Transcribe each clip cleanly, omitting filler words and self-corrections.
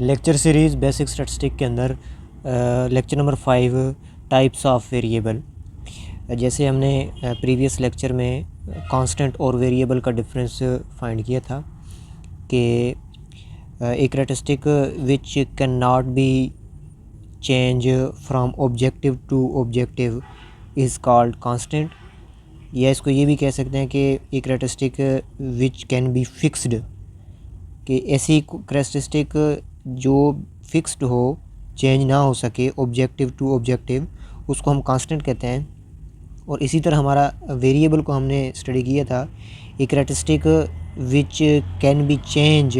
Lecture series basic statistic के अंदर lecture number 5 types of variable. जैसे हमने प्रीवियस लेक्चर में कांस्टेंट और वेरिएबल का डिफरेंस फाइंड किया था कि एक statistic which can not be change from objective to objective is called constant, या इसको ये भी कह सकते हैं कि एक statistic which can be fixed, कि ऐसी करैक्टरिस्टिक जो फिक्स्ड हो, चेंज ना हो सके ऑब्जेक्टिव टू ऑब्जेक्टिव, उसको हम कांस्टेंट कहते हैं। और इसी तरह हमारा वेरिएबल को हमने स्टडी किया था, एक characteristic which can be change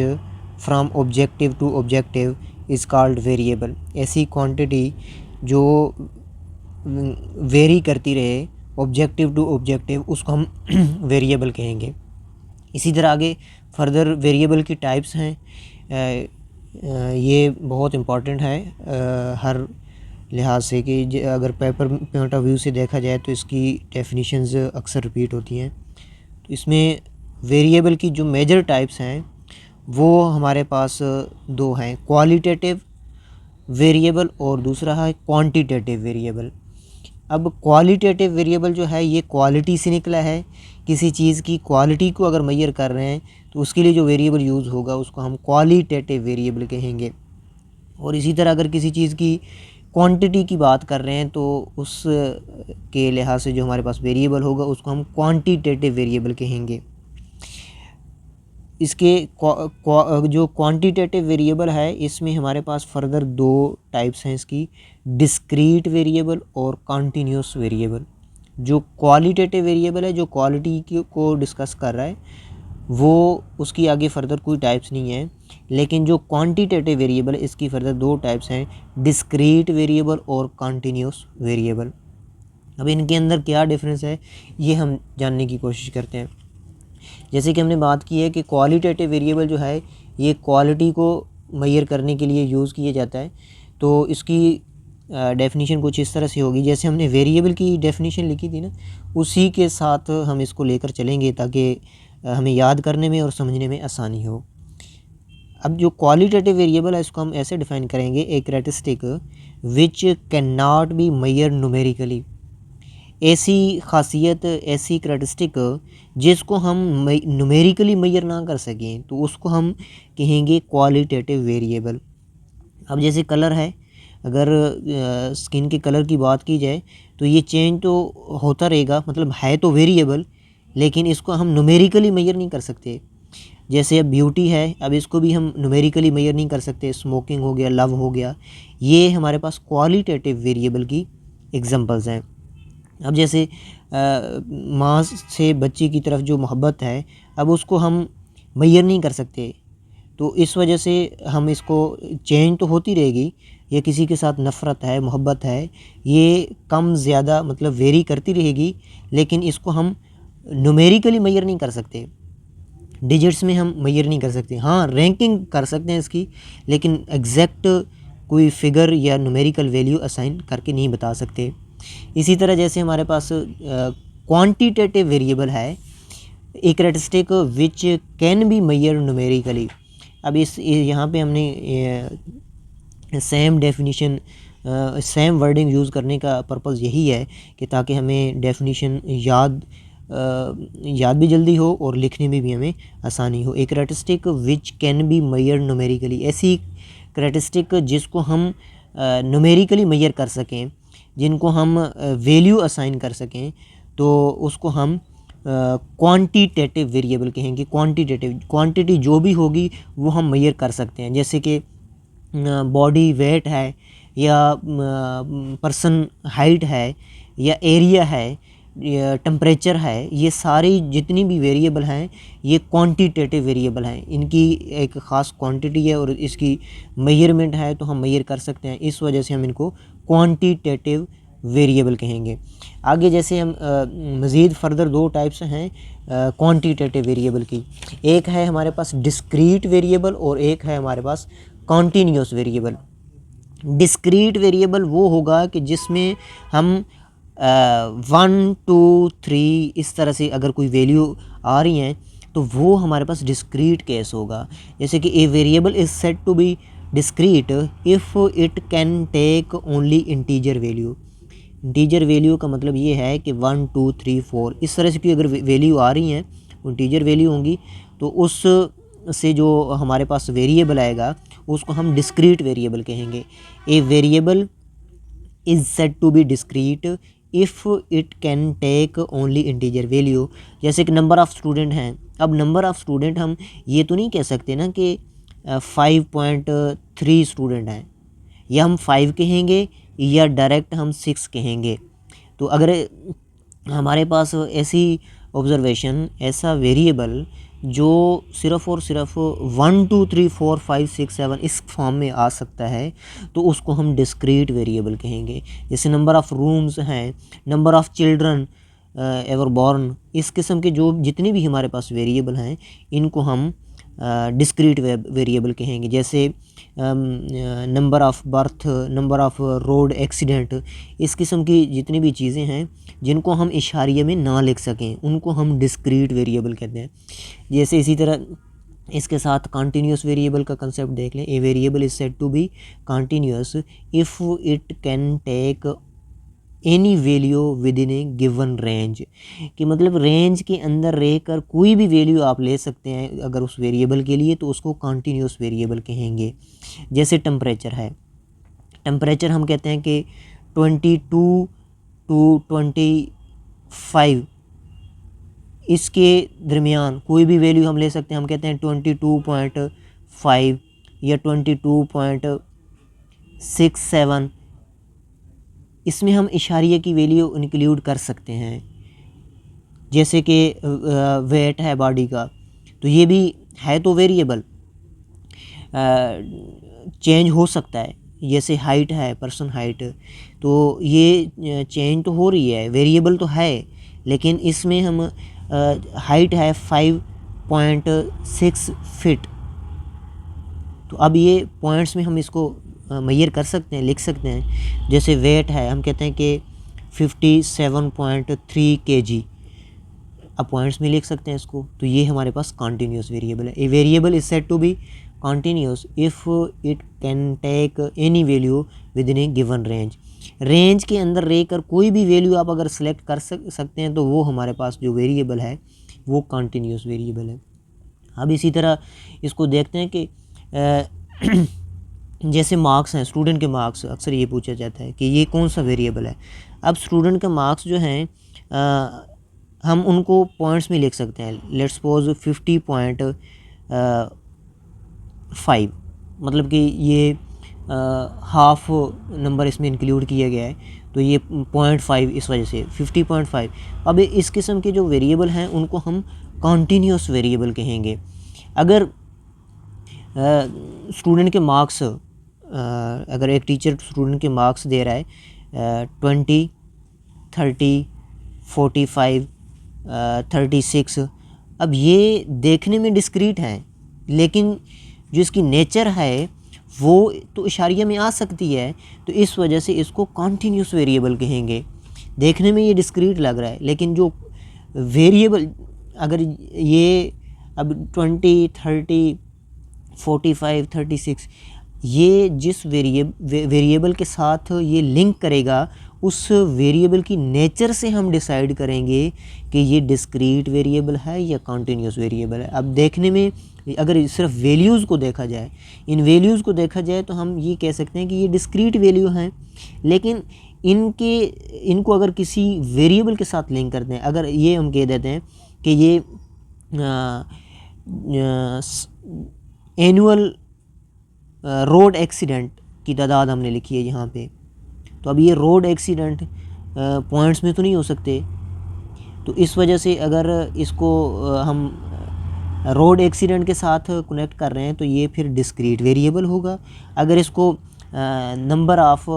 from objective to objective is called variable. ऐसी क्वांटिटी जो वेरी करती रहे ऑब्जेक्टिव टू ऑब्जेक्टिव, उसको हम वेरिएबल कहेंगे। इसी तरह आगे फर्दर वेरिएबल की टाइप्स हैं। ये बहुत इम्पॉर्टेंट है हर लिहाज से कि अगर पेपर पॉइंट ऑफ व्यू से देखा जाए तो इसकी डेफिनेशंस अक्सर रिपीट होती हैं। तो इसमें वेरिएबल की जो मेजर टाइप्स हैं वो हमारे पास दो हैं, क्वालिटेटिव वेरिएबल और दूसरा है क्वांटिटेटिव वेरिएबल। अब क्वालिटेटिव वेरिएबल जो है ये क्वालिटी से निकला है। किसी चीज़ की क्वालिटी को अगर मेजर कर रहे हैं तो उसके लिए जो वेरिएबल यूज़ होगा उसको हम क्वालिटेटिव वेरिएबल कहेंगे। और इसी तरह अगर किसी चीज़ की क्वांटिटी की बात कर रहे हैं तो उस के लिहाज से जो हमारे पास वेरिएबल होगा उसको हम क्वांटिटेटिव वेरिएबल कहेंगे। इसके जो क्वांटिटेटिव वेरिएबल है इसमें हमारे पास फर्दर दो टाइप्स हैं इसकी, डिस्क्रीट वेरिएबल और कंटिन्यूस वेरिएबल। जो क्वालिटेटिव वेरिएबल है, जो क्वालिटी को डिस्कस कर रहा है, वो उसकी आगे फर्दर कोई टाइप्स नहीं है। लेकिन जो क्वांटिटेटिव वेरिएबल है इसकी फर्दर दो टाइप्स हैं, डिस्क्रीट वेरिएबल और कंटिन्यूस वेरिएबल। अब इनके अंदर क्या डिफरेंस है ये हम जानने की कोशिश करते हैं। जैसे कि हमने बात की है कि क्वालिटेटिव वेरिएबल जो है ये क्वालिटी को मेजर करने के लिए यूज़ किया जाता है। तो इसकी डेफिनेशन कुछ इस तरह से होगी, जैसे हमने वेरिएबल की डेफिनेशन लिखी थी ना, उसी के साथ हम इसको लेकर चलेंगे ताकि हमें याद करने में और समझने में आसानी हो। अब जो क्वालिटेटिव वेरिएबल है इसको हम ऐसे डिफाइन करेंगे, एक characteristic which can not be measure numerically. ऐसी खासियत, ऐसी करैक्टरिस्टिक जिसको हम न्यूमेरिकली मेजर ना कर सकें तो उसको हम कहेंगे क्वालिटेटिव वेरिएबल। अब जैसे कलर है, अगर स्किन के कलर की बात की जाए तो ये चेंज तो होता रहेगा, मतलब है तो वेरिएबल, लेकिन इसको हम न्यूमेरिकली मेजर नहीं कर सकते। जैसे अब ब्यूटी है, अब इसको भी हम न्यूमेरिकली मेजर नहीं कर सकते। स्मोकिंग हो गया, लव हो गया, ये हमारे पास क्वालिटेटिव वेरिएबल की एग्जांपल्स हैं। अब जैसे माँ से बच्चे की तरफ जो मोहब्बत है, अब उसको हम मेजर नहीं कर सकते, तो इस वजह से हम इसको चेंज तो होती रहेगी। ये किसी के साथ नफ़रत है, मोहब्बत है, ये कम ज़्यादा मतलब वेरी करती रहेगी, लेकिन इसको हम न्यूमेरिकली मेजर नहीं कर सकते, डिजिट्स में हम मेजर नहीं कर सकते। हाँ, रैंकिंग कर सकते हैं इसकी, लेकिन एग्जैक्ट कोई फिगर या न्यूमेरिकल वैल्यू असाइन करके नहीं बता सकते। इसी तरह जैसे हमारे पास क्वांटिटेटिव वेरिएबल है, एक characteristic which can be measure numerically. अब इस यहाँ पे हमने same definition, same wording use करने का पर्पज़ यही है कि ताकि हमें डेफिनेशन याद भी जल्दी हो और लिखने में भी हमें आसानी हो। एक characteristic which can be measure numerically, ऐसी करैक्टरिस्टिक जिसको हम न्यूमेरिकली मेजर कर सकें, जिनको हम वैल्यू असाइन कर सकें, तो उसको हम क्वांटिटेटिव वेरिएबल कहेंगे। क्वांटिटेटिव, क्वांटिटी जो भी होगी वो हम मेजर कर सकते हैं, जैसे कि बॉडी वेट है, या पर्सन हाइट है, या एरिया है, या टेम्परेचर है, ये सारी जितनी भी वेरिएबल हैं ये क्वांटिटेटिव वेरिएबल हैं। इनकी एक ख़ास क्वांटिटी है और इसकी मेजरमेंट है, तो हम मेजर कर सकते हैं, इस वजह से हम इनको क्वांटिटेटिव वेरिएबल कहेंगे। आगे जैसे हम मज़ीद फर्दर दो टाइप्स हैं क्वांटिटेटिव वेरिएबल की, एक है हमारे पास डिस्क्रीट वेरिएबल और एक है हमारे पास कॉन्टीन्यूस वेरिएबल। डिस्क्रीट वेरिएबल वो होगा कि जिसमें हम 1 2 3 इस तरह से अगर कोई वैल्यू आ रही हैं तो वो हमारे पास डिस्क्रीट केस होगा। जैसे कि a variable is said to be discrete if it can take only integer value. Integer value का मतलब ये है कि 1 2 3 4 इस तरह से की अगर वैल्यू आ रही हैं, इंटीजर वैल्यू होंगी, तो उस से जो हमारे पास वेरिएबल आएगा उसको हम डिस्क्रीट वेरिएबल कहेंगे। A variable is said to be discrete if it can take only integer value. जैसे कि नंबर ऑफ़ स्टूडेंट हैं, अब नंबर ऑफ़ स्टूडेंट हम ये तो नहीं कह सकते ना कि 5.3 स्टूडेंट हैं, या हम 5 कहेंगे या डायरेक्ट हम 6 कहेंगे। तो अगर हमारे पास ऐसी ऑब्जर्वेशन, ऐसा वेरिएबल जो सिर्फ़ और सिर्फ 1 2 3 4 5 6 7 इस फॉर्म में आ सकता है, तो उसको हम डिस्क्रीट वेरिएबल कहेंगे। जैसे नंबर ऑफ़ रूम्स हैं, number of children ever born, इस किस्म के जो जितने भी हमारे पास वेरिएबल हैं इनको हम डिस्क्रीट वेरिएबल कहेंगे। जैसे number of birth, number of road accident, इस किस्म की जितनी भी चीज़ें हैं जिनको हम इशारिये में ना लिख सकें उनको हम डिस्क्रीट वेरिएबल कहते हैं। जैसे इसी तरह इसके साथ कंटिन्यूस वेरिएबल का कंसेप्ट देख लें। A variable is said to be continuous if it can take any value with in a given range, कि मतलब रेंज के अंदर रहकर कोई भी वैल्यू आप ले सकते हैं अगर उस वेरिएबल के लिए, तो उसको कंटिन्यूस वेरिएबल कहेंगे। जैसे टेम्परेचर है, टेम्परेचर हम कहते हैं कि 22 to 25 इसके दरमियान कोई भी वैल्यू हम ले सकते हैं। हम कहते हैं 22.5 या 22.67, इसमें हम इशारिये की वैल्यू इंक्लूड कर सकते हैं। जैसे कि वेट है बॉडी का, तो ये भी है तो वेरिएबल, चेंज हो सकता है। जैसे हाइट है, पर्सन हाइट, तो ये चेंज तो हो रही है, वेरिएबल तो है, लेकिन इसमें हम हाइट है 5.6 फीट, तो अब ये पॉइंट्स में हम इसको मेजर कर सकते हैं, लिख सकते हैं। जैसे वेट है, हम कहते हैं कि 57.3 kg, अब पॉइंट्स में लिख सकते हैं इसको। तो ये हमारे पास कंटिन्यूस वेरिएबल है। A variable is said to be continuous if it can take any value with in a given range. Range के अंदर रहकर कोई भी वैल्यू आप अगर सेलेक्ट कर सकते हैं, तो वो हमारे पास जो वेरिएबल है वो कंटिन्यूस वेरिएबल है। अब इसी तरह इसको देखते हैं कि जैसे मार्क्स हैं, स्टूडेंट के मार्क्स, अक्सर ये पूछा जाता है कि ये कौन सा वेरिएबल है। अब स्टूडेंट के मार्क्स जो हैं हम उनको पॉइंट्स में लिख सकते हैं। लेट्स सपोज 50.5, मतलब कि ये हाफ नंबर इसमें इंक्लूड किया गया है, तो ये 0.5 इस वजह से 50.5। अब इस किस्म के जो वेरिएबल हैं उनको हम कंटिन्यूस वेरिएबल कहेंगे। अगर स्टूडेंट के मार्क्स, अगर एक टीचर स्टूडेंट के मार्क्स दे रहा है 20, 30, 45, 36, अब ये देखने में डिस्क्रीट हैं, लेकिन जो इसकी नेचर है वो तो इशारिया में आ सकती है, तो इस वजह से इसको कंटिन्यूस वेरिएबल कहेंगे। देखने में ये डिस्क्रीट लग रहा है, लेकिन जो वेरिएबल, अगर ये अब 20, 30, 45, 36, ये जिस वेरिएबल के साथ ये लिंक करेगा, उस वेरिएबल की नेचर से हम डिसाइड करेंगे कि ये डिस्क्रीट वेरिएबल है या कंटिन्यूस वेरिएबल है। अब देखने में अगर सिर्फ वैल्यूज़ को देखा जाए, इन वैल्यूज़ को देखा जाए, तो हम ये कह सकते हैं कि ये डिस्क्रीट वैल्यू हैं, लेकिन इनको अगर किसी वेरिएबल के साथ लिंक करते हैं, अगर ये हम कह देते हैं कि ये एनुअल रोड एक्सीडेंट की तादाद हमने लिखी है यहाँ पे, तो अब ये रोड एक्सीडेंट पॉइंट्स में तो नहीं हो सकते, तो इस वजह से अगर इसको हम रोड एक्सीडेंट के साथ कनेक्ट कर रहे हैं, तो ये फिर डिस्क्रीट वेरिएबल होगा। अगर इसको number of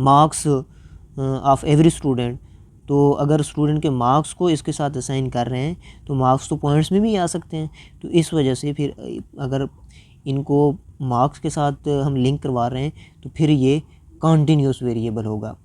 marks of every student, तो अगर स्टूडेंट के मार्क्स को इसके साथ असाइन कर रहे हैं, तो मार्क्स तो पॉइंट्स में भी आ सकते हैं, तो इस वजह से फिर अगर इनको मार्क्स के साथ हम लिंक करवा रहे हैं, तो फिर ये कंटिन्यूस वेरिएबल होगा।